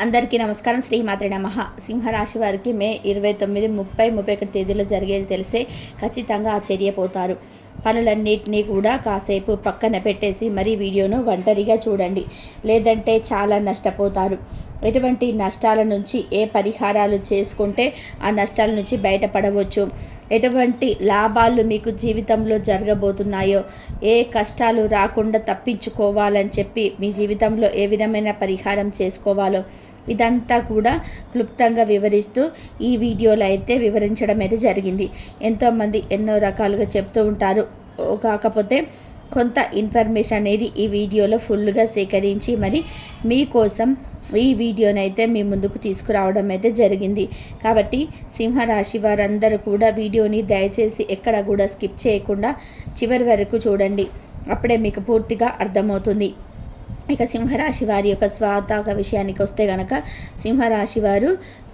అందరికీ నమస్కారం. శ్రీమాత్రే నమః. సింహరాశి వారికి మే 29, 30, 31 తేదీలో జరిగేది తెలిస్తే ఖచ్చితంగా ఆశ్చర్యపోతారు. పనులన్నింటినీ కూడా కాసేపు పక్కన పెట్టేసి మరీ వీడియోను ఒంటరిగా చూడండి, లేదంటే చాలా నష్టపోతారు. ఎటువంటి నష్టాల నుంచి ఏ పరిహారాలు చేసుకుంటే ఆ నష్టాల నుంచి బయటపడవచ్చు, ఎటువంటి లాభాలు మీకు జీవితంలో జరగబోతున్నాయో, ఏ కష్టాలు రాకుండా తప్పించుకోవాలని చెప్పి మీ జీవితంలో ఏ విధమైన పరిహారం చేసుకోవాలో ఇదంతా కూడా క్లుప్తంగా వివరిస్తూ ఈ వీడియోలో అయితే వివరించడం అయితే జరిగింది. ఎంతోమంది ఎన్నో రకాలుగా చెప్తూ ఉంటారు, కాకపోతే కొంత ఇన్ఫర్మేషన్ అనేది ఈ వీడియోలో ఫుల్గా సేకరించి మరి మీకోసం ఈ వీడియోనైతే మీ ముందుకు తీసుకురావడం అయితే జరిగింది. కాబట్టి సింహరాశి వారందరూ కూడా వీడియోని దయచేసి ఎక్కడ కూడా స్కిప్ చేయకుండా చివరి వరకు చూడండి, అప్పుడే మీకు పూర్తిగా అర్థమవుతుంది. ఇక సింహరాశి వారి యొక్క స్వాతాక విషయానికి వస్తే కనుక సింహరాశి వారు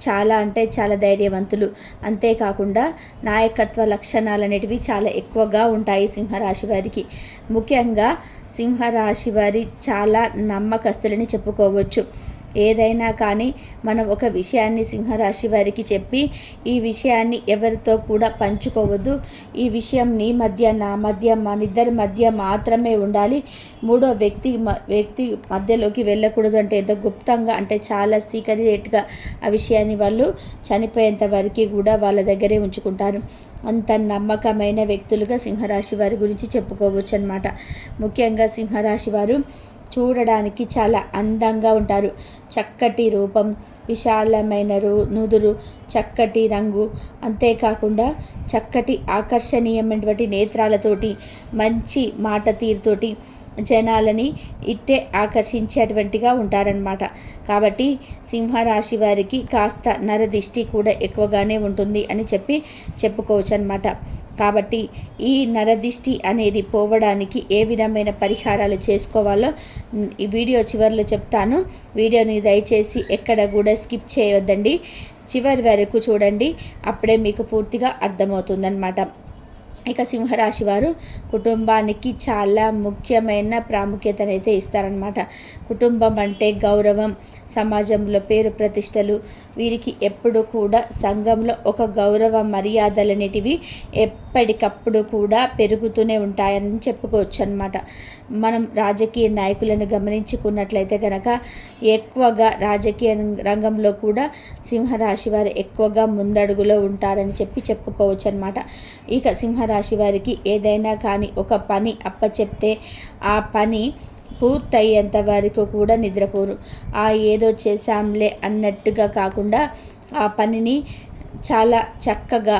చాలా అంటే చాలా ధైర్యవంతులు. అంతేకాకుండా నాయకత్వ లక్షణాలు అనేటివి చాలా ఎక్కువగా ఉంటాయి సింహరాశి వారికి. ముఖ్యంగా సింహరాశి వారి చాలా నమ్మకస్తులని చెప్పుకోవచ్చు. ఏదైనా కానీ మనం ఒక విషయాన్ని సింహరాశి వారికి చెప్పి ఈ విషయాన్ని ఎవరితో కూడా పంచుకోవద్దు, ఈ విషయం నీ మధ్య నా మధ్య మనిద్దరి మధ్య మాత్రమే ఉండాలి, మూడో వ్యక్తి మధ్యలోకి వెళ్ళకూడదు అంటే ఎంతో గుప్తంగా అంటే చాలా సీక్రెట్గా ఆ విషయాన్ని వాళ్ళు చనిపోయేంత వరకు కూడా వాళ్ళ దగ్గరే ఉంచుకుంటారు. అంత నమ్మకమైన వ్యక్తులుగా సింహరాశి వారి గురించి చెప్పుకోవచ్చు అన్నమాట. ముఖ్యంగా సింహరాశి వారు చూడడానికి చాలా అందంగా ఉంటారు. చక్కటి రూపం, విశాలమైన నుదురు, చక్కటి రంగు, అంతేకాకుండా చక్కటి ఆకర్షణీయమైనటువంటి నేత్రాలతోటి, మంచి మాట తీరుతోటి జనాలని ఇట్టే ఆకర్షించేటువంటిగా ఉంటారనమాట. కాబట్టి సింహరాశి వారికి కాస్త నరదిష్టి కూడా ఎక్కువగానే ఉంటుంది అని చెప్పుకోవచ్చు అనమాట. కాబట్టి ఈ నరదిష్టి అనేది పోవడానికి ఏ విధమైన పరిహారాలు చేసుకోవాలో ఈ వీడియో చివరిలో చెప్తాను. వీడియోని దయచేసి ఎక్కడ కూడా స్కిప్ చేయవద్దండి, చివరి వరకు చూడండి, అప్పుడే మీకు పూర్తిగా అర్థమవుతుందన్నమాట. ఇక సింహరాశి వారు కుటుంబానికి చాలా ముఖ్యమైన ప్రాముఖ్యతనైతే ఇస్తారనమాట. కుటుంబం అంటే గౌరవం, సమాజంలో పేరు ప్రతిష్టలు, వీరికి ఎప్పుడు కూడా సంఘంలో ఒక గౌరవ మర్యాదలు అనేటివి ఎప్పటికప్పుడు కూడా పెరుగుతూనే ఉంటాయని చెప్పుకోవచ్చు అనమాట. మనం రాజకీయ నాయకులను గమనించుకున్నట్లయితే కనుక ఎక్కువగా రాజకీయ రంగంలో కూడా సింహరాశి వారు ఎక్కువగా ముందడుగులో ఉంటారని చెప్పుకోవచ్చు అనమాట. ఇక సింహరాశి వారికి ఏదైనా కానీ ఒక పని అప్పచెప్తే ఆ పని పూర్తయ్యేంత వరకు కూడా నిద్రపోరు. ఏదో చేశాంలే అన్నట్టుగా కాకుండా ఆ పనిని చాలా చక్కగా,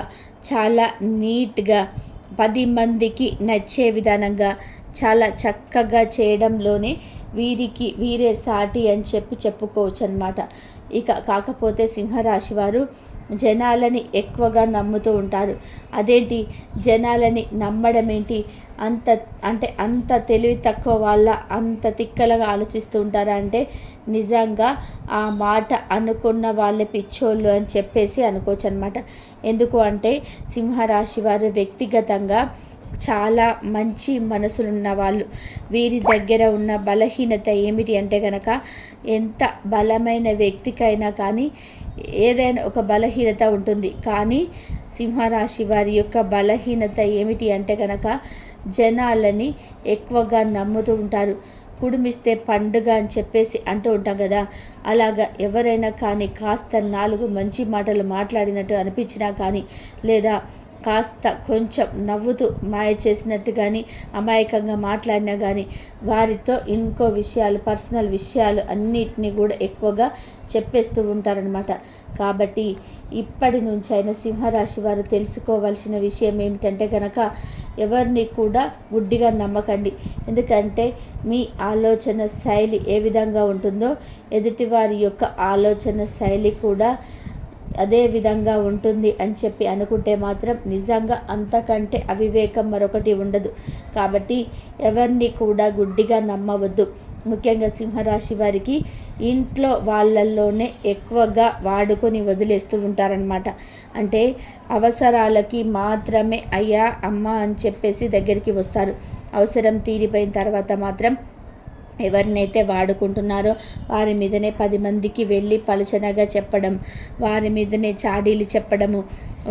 చాలా నీట్గా, 10 మందికి నచ్చే విధానంగా చాలా చక్కగా చేయడంలోనే వీరే సాటి అని చెప్పుకోవచ్చు అన్నమాట. ఇక కాకపోతే సింహరాశి వారు జనాలని ఎక్కువగా నమ్ముతూ ఉంటారు. అదేంటి జనాలని నమ్మడం ఏంటి, అంత తెలివి తక్కువ వాళ్ళ, అంత తిక్కలుగా ఆలోచిస్తూ ఉంటారా అంటే నిజంగా ఆ మాట అనుకున్న వాళ్ళే పిచ్చోళ్ళు అని చెప్పేసి అనుకోవచ్చు అనమాట. ఎందుకు అంటే సింహరాశి వారు వ్యక్తిగతంగా చాలా మంచి మనసులున్న వాళ్ళు. వీరి దగ్గర ఉన్న బలహీనత ఏమిటి అంటే కనుక ఎంత బలమైన వ్యక్తికైనా కానీ ఏదైనా ఒక బలహీనత ఉంటుంది. కానీ సింహరాశి వారి యొక్క బలహీనత ఏమిటి అంటే కనుక జనాలని ఎక్కువగా నమ్ముతూ ఉంటారు. కుడుమిస్తే పండుగ అని చెప్పేసి అంటూ ఉంటాం కదా, అలాగా ఎవరైనా కానీ కాస్త 4 మంచి మాటలు మాట్లాడినట్టు అనిపించినా కానీ, లేదా కాస్త కొంచెం నవ్వుతూ మాయ చేసినట్టు కానీ, అమాయకంగా మాట్లాడినా కానీ వారితో ఇంకో విషయాలు, పర్సనల్ విషయాలు అన్నిటినీ కూడా ఎక్కువగా చెప్పేస్తూ ఉంటారనమాట. కాబట్టి ఇప్పటి నుంచి అయినా సింహరాశి వారు తెలుసుకోవాల్సిన విషయం ఏమిటంటే కనుక ఎవరిని కూడా గుడ్డిగా నమ్మకండి. ఎందుకంటే మీ ఆలోచన శైలి ఏ విధంగా ఉంటుందో ఎదుటివారి యొక్క ఆలోచన శైలి కూడా అదే విధంగా ఉంటుంది అని అనుకుంటే మాత్రం నిజంగా అంతకంటే అవివేకం మరొకటి ఉండదు. కాబట్టి ఎవరిని కూడా గుడ్డిగా నమ్మవద్దు. ముఖ్యంగా సింహరాశి వారికి ఇంట్లో వాళ్ళల్లోనే ఎక్కువగా వాడుకొని వదిలేస్తూ ఉంటారనమాట. అంటే అవసరాలకి మాత్రమే అయ్యా అమ్మ అని చెప్పేసి దగ్గరికి వస్తారు. అవసరం తీరిపోయిన తర్వాత మాత్రం ఎవరినైతే వాడుకుంటున్నారో వారి మీదనే 10 మందికి వెళ్ళి పలుచనగా చెప్పడం, వారి మీదనే చాడీలు చెప్పడము,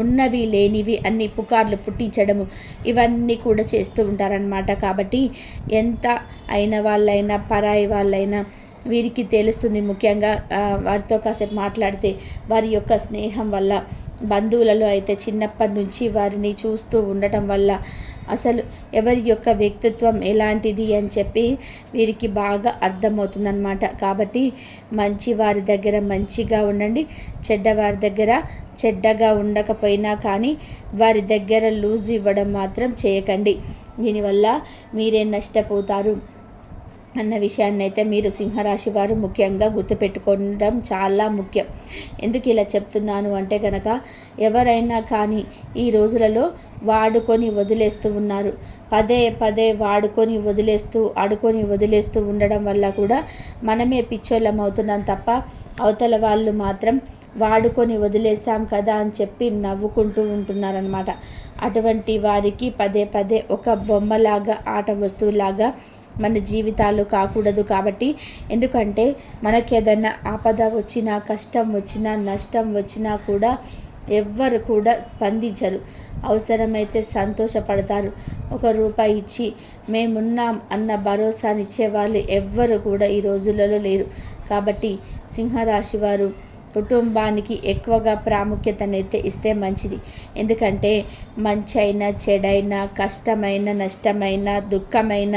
ఉన్నవి లేనివి అన్ని పుకార్లు పుట్టించడము, ఇవన్నీ కూడా చేస్తూ ఉంటారనమాట. కాబట్టి ఎంత అయిన వాళ్ళైనా పరాయి వాళ్ళైనా వీరికి తెలుస్తుంది. ముఖ్యంగా వారితో కాసేపు మాట్లాడితే వారి యొక్క స్నేహం వల్ల, బంధువులలో అయితే చిన్నప్పటి నుంచి వారిని చూస్తూ ఉండటం వల్ల అసలు ఎవరి యొక్క వ్యక్తిత్వం ఎలాంటిది అని చెప్పి వీరికి బాగా అర్థమవుతుందన్నమాట. కాబట్టి మంచి వారి దగ్గర మంచిగా ఉండండి, చెడ్డవారి దగ్గర చెడ్డగా ఉండకపోయినా కానీ వారి దగ్గర లూజ్ ఇవ్వడం మాత్రం చేయకండి. దీనివల్ల మీరే నష్టపోతారు అన్న విషయాన్ని అయితే మీరు సింహరాశి వారు ముఖ్యంగా గుర్తుపెట్టుకోవడం చాలా ముఖ్యం. ఎందుకు ఇలా చెప్తున్నాను అంటే కనుక, ఎవరైనా కానీ ఈ రోజులలో వాడుకొని వదిలేస్తూ ఉన్నారు. పదే పదే వాడుకొని వదిలేస్తూ వదిలేస్తూ ఉండడం వల్ల కూడా మనమే పిచ్చోళ్ళం అవుతున్నాం తప్ప అవతల వాళ్ళు మాత్రం వాడుకొని వదిలేసాం కదా అని చెప్పి నవ్వుకుంటూ ఉంటున్నారనమాట. అటువంటి వారికి పదే పదే ఒక బొమ్మలాగా, ఆట వస్తువులాగా మన జీవితాలు కాకూడదు. కాబట్టి ఎందుకంటే మనకి ఏదైనా ఆపద వచ్చినా, కష్టం వచ్చినా, నష్టం వచ్చినా కూడా ఎవ్వరు కూడా స్పందించరు. అవసరమైతే సంతోషపడతారు. ₹1 ఇచ్చి మేమున్నాం అన్న భరోసానిచ్చే వాళ్ళు ఎవ్వరు కూడా ఈ రోజులలో లేరు. కాబట్టి సింహరాశి వారు కుటుంబానికి ఎక్కువగా ప్రాముఖ్యతనైతే ఇస్తే మంచిది. ఎందుకంటే మంచైనా, చెడైనా, కష్టమైన, నష్టమైన, దుఃఖమైన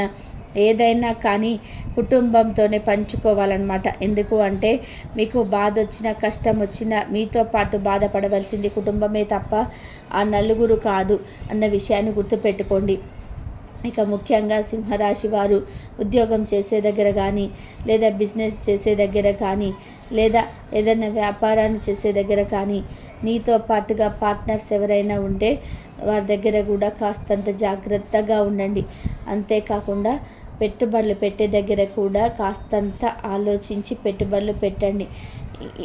ఏదైనా కానీ కుటుంబంతోనే పంచుకోవాలన్నమాట. ఎందుకు అంటే మీకు బాధ వచ్చినా, కష్టం వచ్చినా మీతో పాటు బాధపడవలసింది కుటుంబమే తప్ప ఆ నలుగురు కాదు అన్న విషయాన్ని గుర్తుపెట్టుకోండి. ఇక ముఖ్యంగా సింహరాశి వారు ఉద్యోగం చేసే దగ్గర కానీ, లేదా బిజినెస్ చేసే దగ్గర కానీ, లేదా ఏదైనా వ్యాపారాన్ని చేసే దగ్గర కానీ, నీతో పాటుగా పార్ట్నర్స్ ఎవరైనా ఉంటే వారి దగ్గర కూడా కాస్తంత జాగ్రత్తగా ఉండండి. అంతేకాకుండా పెట్టుబడులు పెట్టే దగ్గర కూడా కాస్తంత ఆలోచించి పెట్టుబడులు పెట్టండి.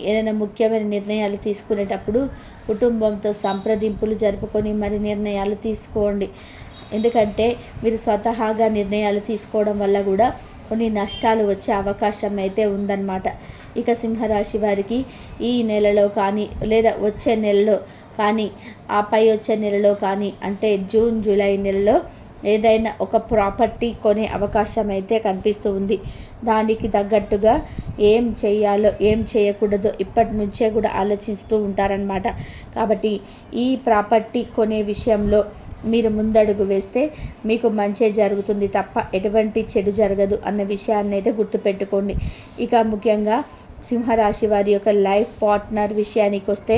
ఏదైనా ముఖ్యమైన నిర్ణయాలు తీసుకునేటప్పుడు కుటుంబంతో సంప్రదింపులు జరుపుకొని మరి నిర్ణయాలు తీసుకోండి. ఎందుకంటే మీరు స్వతహాగా నిర్ణయాలు తీసుకోవడం వల్ల కూడా కొన్ని నష్టాలు వచ్చే అవకాశం అయితే ఉందన్నమాట. ఇక సింహరాశి వారికి ఈ నెలలో కానీ, లేదా వచ్చే నెలలో కానీ, ఆపై వచ్చే నెలలో కానీ, అంటే జూన్, జూలై నెలలో ఏదైనా ఒక ప్రాపర్టీ కొనే అవకాశం అయితే కనిపిస్తూ ఉంది. దానికి తగ్గట్టుగా ఏం చేయాలో, ఏం చేయకూడదో ఇప్పటి నుంచే కూడా ఆలోచిస్తూ ఉంటారనమాట. కాబట్టి ఈ ప్రాపర్టీ కొనే విషయంలో మీరు ముందడుగు వేస్తే మీకు మంచి జరుగుతుంది తప్ప ఎటువంటి చెడు జరగదు అన్న విషయాన్ని అయితే గుర్తుపెట్టుకోండి. ఇక ముఖ్యంగా సింహరాశి వారి యొక్క లైఫ్ పార్ట్నర్ విషయానికి వస్తే,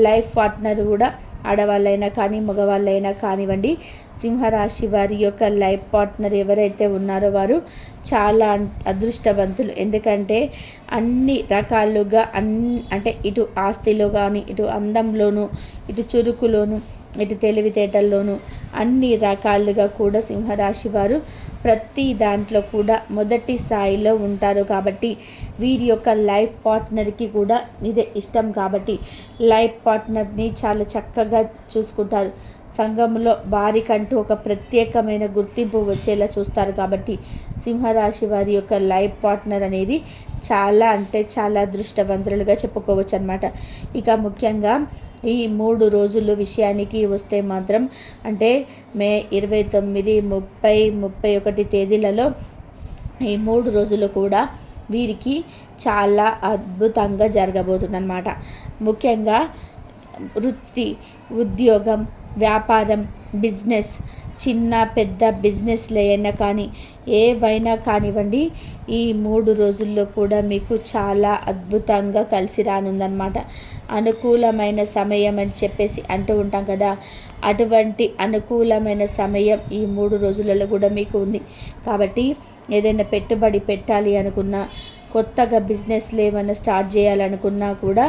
లైఫ్ పార్ట్నర్ కూడా ఆడవాళ్ళైనా కానీ, మగవాళ్ళైనా కానివ్వండి, సింహరాశి వారి యొక్క లైఫ్ పార్ట్నర్ ఎవరైతే ఉన్నారో వారు చాలా అదృష్టవంతులు. ఎందుకంటే అన్ని రకాలుగా అంటే ఇటు ఆస్తిలో కానీ, ఇటు అందంలోనూ, ఇటు చురుకులోను, ఇటు తెలివితేటల్లోనూ అన్ని రకాలుగా కూడా సింహరాశి వారు ప్రతి దాంట్లో కూడా మొదటి స్థాయిలో ఉంటారు. కాబట్టి వీరి యొక్క లైఫ్ పార్ట్నర్కి కూడా ఇదే ఇష్టం. కాబట్టి లైఫ్ పార్ట్నర్ని చాలా చక్కగా చూసుకుంటారు. సంఘంలో వారికంటూ ఒక ప్రత్యేకమైన గుర్తింపు వచ్చేలా చూస్తారు. కాబట్టి సింహరాశి వారి యొక్క లైఫ్ పార్ట్నర్ అనేది చాలా అంటే చాలా అదృష్టవంతులుగా చెప్పుకోవచ్చు అన్నమాట. ఇక ముఖ్యంగా ఈ 3 రోజుల విషయానికి వస్తే మాత్రం, అంటే మే 29, 30, 31 తేదీలలో ఈ 3 రోజులు కూడా వీరికి చాలా అద్భుతంగా జరగబోతుందన్నమాట. ముఖ్యంగా వృత్తి, ఉద్యోగం, వ్యాపారం, బిజినెస్, చిన్న పెద్ద బిజినెస్లు అయినా కానీ, ఏవైనా కానివ్వండి, ఈ 3 రోజుల్లో కూడా మీకు చాలా అద్భుతంగా కలిసి రానుందన్నమాట. అనుకూలమైన సమయం అని చెప్పేసి అంటూ ఉంటాం కదా, అటువంటి అనుకూలమైన సమయం ఈ 3 రోజులలో కూడా మీకు ఉంది. కాబట్టి ఏదైనా పెట్టుబడి పెట్టాలి అనుకున్నా, కొత్తగా బిజినెస్లు ఏమైనా స్టార్ట్ చేయాలనుకున్నా కూడా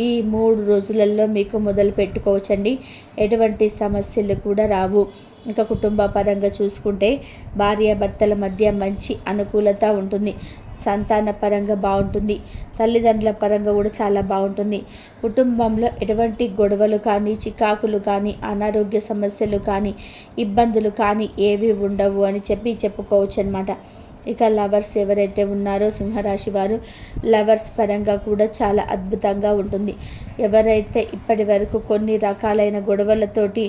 ఈ 3 రోజులలో మీకు మొదలు పెట్టుకోవచ్చండి. ఎటువంటి సమస్యలు కూడా రావు. ఇంకా కుటుంబ పరంగా చూసుకుంటే భార్యాభర్తల మధ్య మంచి అనుకూలత ఉంటుంది. సంతాన పరంగా బాగుంటుంది. తల్లిదండ్రుల పరంగా కూడా చాలా బాగుంటుంది. కుటుంబంలో ఎటువంటి గొడవలు కానీ, చికాకులు కానీ, అనారోగ్య సమస్యలు కానీ, ఇబ్బందులు కానీ ఏవి ఉండవు అని చెప్పుకోవచ్చు అన్నమాట. ఇక లవర్స్ ఎవరైతే ఉన్నారో సింహరాశి వారు, లవర్స్ పరంగా కూడా చాలా అద్భుతంగా ఉంటుంది. ఎవరైతే ఇప్పటి వరకు కొన్ని రకాలైన గొడవలతోటి,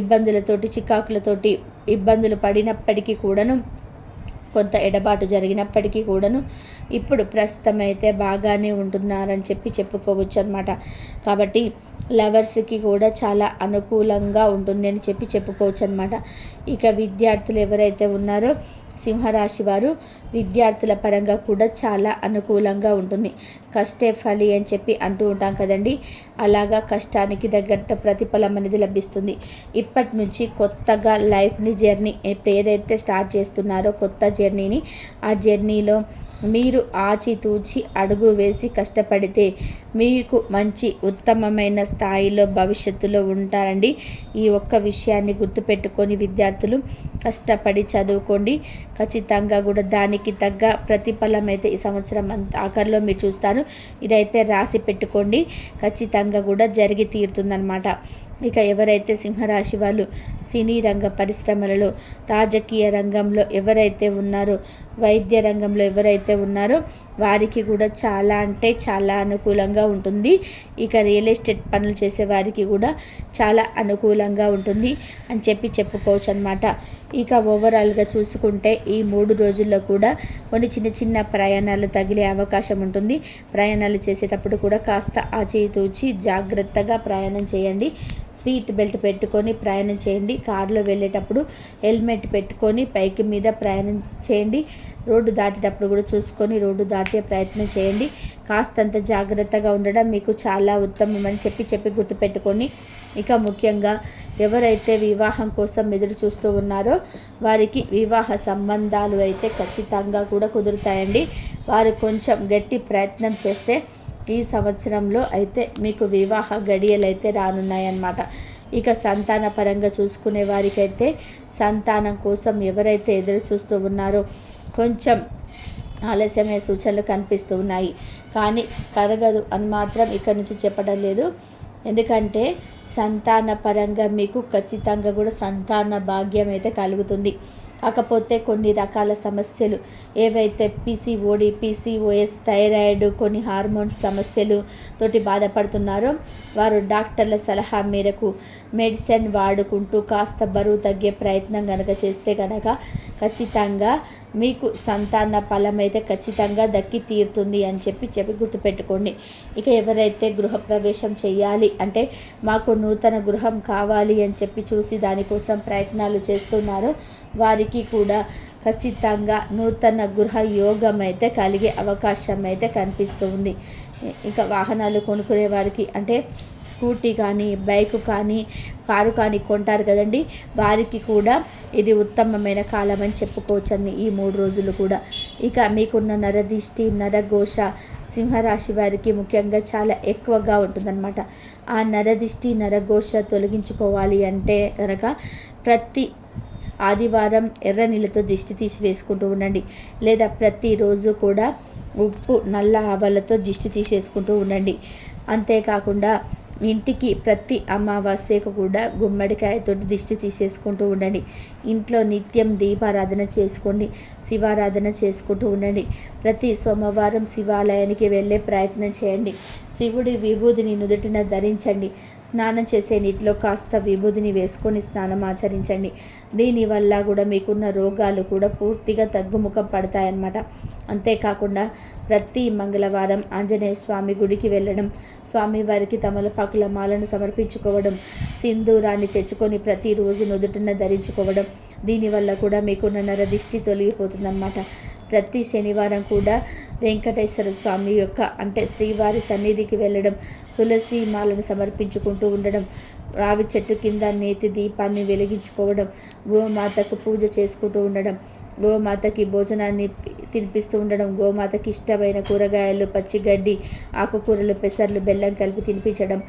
ఇబ్బందులతోటి, చికాకులతోటి ఇబ్బందులు పడినప్పటికీ కూడాను, కొంత ఎడబాటు జరిగినప్పటికీ కూడాను ఇప్పుడు ప్రస్తుతం అయితే బాగానే ఉంటున్నారని చెప్పుకోవచ్చు అనమాట. కాబట్టి లవర్స్కి కూడా చాలా అనుకూలంగా ఉంటుంది అని చెప్పుకోవచ్చు అనమాట. ఇక విద్యార్థులు ఎవరైతే ఉన్నారో సింహరాశి వారు, విద్యార్థుల పరంగా కూడా చాలా అనుకూలంగా ఉంటుంది. కష్టే ఫలి అని అంటూ ఉంటాం కదండి, అలాగా కష్టానికి తగ్గట్టు ప్రతిఫలం అనేది లభిస్తుంది. ఇప్పటి నుంచి కొత్తగా లైఫ్ని జర్నీ ఏదైతే స్టార్ట్ చేస్తున్నారో కొత్త జర్నీని, ఆ జర్నీలో మీరు ఆచితూచి అడుగు వేసి కష్టపడితే మీకు మంచి ఉత్తమమైన స్థాయిలో భవిష్యత్తులో ఉంటారండి. ఈ ఒక్క విషయాన్ని గుర్తుపెట్టుకొని విద్యార్థులు కష్టపడి చదువుకోండి. ఖచ్చితంగా కూడా దానికి తగ్గ ప్రతిఫలం అయితే ఈ సంవత్సరం ఆఖరిలో మీరు చూస్తారు. ఇదైతే రాసి పెట్టుకోండి, ఖచ్చితంగా కూడా జరిగి తీరుతుందన్నమాట. ఇక ఎవరైతే సింహరాశి వాళ్ళు సినీ రంగ పరిశ్రమలలో, రాజకీయ రంగంలో ఎవరైతే ఉన్నారో, వైద్య రంగంలో ఎవరైతే ఉన్నారో వారికి కూడా చాలా అంటే చాలా అనుకూలంగా ఉంటుంది. ఇక రియల్ ఎస్టేట్ పనులు చేసే వారికి కూడా చాలా అనుకూలంగా ఉంటుంది అని చెప్పుకోవచ్చు అనమాట. ఇక ఓవరాల్గా చూసుకుంటే ఈ 3 రోజుల్లో కూడా కొన్ని చిన్న ప్రయాణాలు తగిలే అవకాశం ఉంటుంది. ప్రయాణాలు చేసేటప్పుడు కూడా కాస్త ఆచితూచి జాగ్రత్తగా ప్రయాణం చేయండి. సీట్ బెల్ట్ పెట్టుకొని ప్రయాణం చేయండి. కారులో వెళ్ళేటప్పుడు హెల్మెట్ పెట్టుకొని పైకి మీద ప్రయాణం చేయండి. రోడ్డు దాటేటప్పుడు కూడా చూసుకొని రోడ్డు దాటే ప్రయత్నం చేయండి. కాస్తంత జాగ్రత్తగా ఉండడం మీకు చాలా ఉత్తమం అని చెప్పి గుర్తుపెట్టుకొని, ఇక ముఖ్యంగా ఎవరైతే వివాహం కోసం ఎదురు చూస్తూ ఉన్నారో వారికి వివాహ సంబంధాలు అయితే ఖచ్చితంగా కూడా కుదురుతాయండి. వారు కొంచెం గట్టి ప్రయత్నం చేస్తే ఈ సంవత్సరంలో అయితే మీకు వివాహ గడియలు అయితే రానున్నాయన్నమాట. ఇక సంతాన పరంగా చూసుకునే వారికైతే సంతానం కోసం ఎవరైతే ఎదురు చూస్తూ ఉన్నారో కొంచెం ఆలస్యమే సూచనలు కనిపిస్తూ ఉన్నాయి. కానీ కరగదు అని మాత్రం ఇక్కడ నుంచి చెప్పడం లేదు. ఎందుకంటే సంతాన పరంగా మీకు ఖచ్చితంగా కూడా సంతాన భాగ్యం అయితే కలుగుతుంది. కాకపోతే కొన్ని రకాల సమస్యలు ఏవైతే పీసీఓడి, పీసీఓఎస్, థైరాయిడ్, కొన్ని హార్మోన్స్ సమస్యలు తోటి బాధపడుతున్నారో వారు డాక్టర్ల సలహా మేరకు మెడిసిన్ వాడుకుంటూ కాస్త బరువు తగ్గే ప్రయత్నం కనుక చేస్తే కనుక ఖచ్చితంగా మీకు సంతాన ఫలం అయితే ఖచ్చితంగా దక్కి తీరుతుంది అని చెప్పి గుర్తుపెట్టుకోండి. ఇక ఎవరైతే గృహప్రవేశం చేయాలి అంటే మాకు నూతన గృహం కావాలి అని చూసి దానికోసం ప్రయత్నాలు చేస్తున్నారో వారికి కూడా ఖచ్చితంగా నూతన గృహ యోగం అయితే కలిగే అవకాశం అయితే కనిపిస్తుంది. ఇక వాహనాలు కొనుక్కునే వారికి అంటే స్కూటీ కానీ, బైక్ కానీ, కారు కానీ కొంటారు కదండి, వారికి కూడా ఇది ఉత్తమమైన కాలం అని చెప్పుకోవచ్చండి ఈ 3 రోజులు కూడా. ఇక మీకున్న నరదిష్టి, నరఘోష సింహరాశి వారికి ముఖ్యంగా చాలా ఎక్కువగా ఉంటుందన్నమాట. ఆ నరదిష్టి, నరఘోష తొలగించుకోవాలి అంటే కనుక ప్రతి ఆదివారం ఎర్ర నీళ్ళతో దిష్టి తీసి వేసుకుంటూ ఉండండి. లేదా ప్రతిరోజు కూడా ఉప్పు, నల్ల ఆవాలతో దిష్టి తీసేసుకుంటూ ఉండండి. అంతేకాకుండా ఇంటికి ప్రతి అమావాస్యకు కూడా గుమ్మడికాయతో దిష్టి తీసేసుకుంటూ ఉండండి. ఇంట్లో నిత్యం దీపారాధన చేసుకోండి, శివారాధన చేసుకుంటూ ఉండండి. ప్రతి సోమవారం శివాలయానికి వెళ్ళే ప్రయత్నం చేయండి. శివుడి విభూదిని నుదుటిన ధరించండి. స్నానం చేసే నీటిలో కాస్త విభూదిని వేసుకొని స్నానం ఆచరించండి. దీనివల్ల కూడా మీకున్న రోగాలు కూడా పూర్తిగా తగ్గుముఖం పడతాయన్నమాట. అంతేకాకుండా ప్రతి మంగళవారం ఆంజనేయ స్వామి గుడికి వెళ్ళడం, స్వామివారికి తమలపాకుల మాలను సమర్పించుకోవడం, సింధూరాన్ని తెచ్చుకొని ప్రతిరోజు నుదుటిన ధరించుకోవడం, దీనివల్ల కూడా మీకున్న నరదిష్టి తొలగిపోతుందన్నమాట. ప్రతి శనివారం కూడా వెంకటేశ్వర స్వామి యొక్క అంటే శ్రీవారి సన్నిధికి వెళ్ళడం, తులసి మాలను సమర్పించుకుంటూ ఉండడం, రావి చెట్టు కింద నేతి దీపాన్ని వెలిగించుకోవడం, గోమాతకు పూజ చేసుకుంటూ ఉండడం, గోమాతకి భోజనాన్ని తినిపిస్తూ ఉండడం, గోమాతకి ఇష్టమైన కూరగాయలు, పచ్చిగడ్డి, ఆకుకూరలు, పెసర్లు, బెల్లం కలిపి తినిపించడం,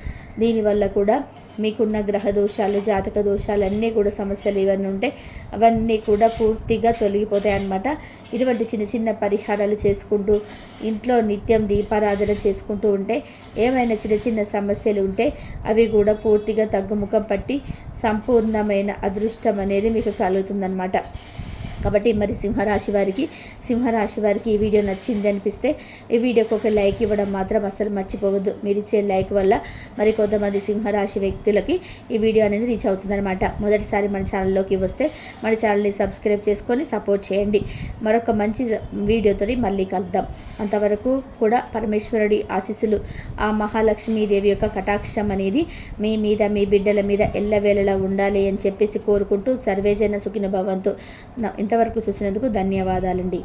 దీనివల్ల కూడా మీకున్న గ్రహ దోషాలు, జాతక దోషాలు అన్నీ కూడా సమస్యలు ఇవన్నీ ఉంటే అవన్నీ కూడా పూర్తిగా తొలగిపోతాయి అన్నమాట. ఇటువంటి చిన్న పరిహారాలు చేసుకుంటూ ఇంట్లో నిత్యం దీపారాధన చేసుకుంటూ ఉంటే ఏమైనా చిన్న సమస్యలు ఉంటే అవి కూడా పూర్తిగా తగ్గుముఖం పట్టి సంపూర్ణమైన అదృష్టం అనేది మీకు కలుగుతుందన్నమాట. కాబట్టి మరి సింహరాశి వారికి ఈ వీడియో నచ్చింది అనిపిస్తే ఈ వీడియోకి ఒక లైక్ ఇవ్వడం మాత్రం అస్సలు మర్చిపోవద్దు. మీరు ఇచ్చే లైక్ వల్ల మరి కొంతమంది సింహరాశి వ్యక్తులకి ఈ వీడియో అనేది రీచ్ అవుతుందన్నమాట. మొదటిసారి మన ఛానల్లోకి వస్తే మన ఛానల్ని సబ్స్క్రైబ్ చేసుకొని సపోర్ట్ చేయండి. మరొక మంచి వీడియోతో మళ్ళీ కలుద్దాం. అంతవరకు కూడా పరమేశ్వరుడి ఆశీస్సులు, ఆ మహాలక్ష్మీదేవి యొక్క కటాక్షం అనేది మీ మీద, మీ బిడ్డల మీద ఎల్లవేళలా ఉండాలి అని చెప్పేసి కోరుకుంటూ సర్వేజన సుఖినో భవంతు. ఇంతవరకు చూసినందుకు ధన్యవాదాలండి.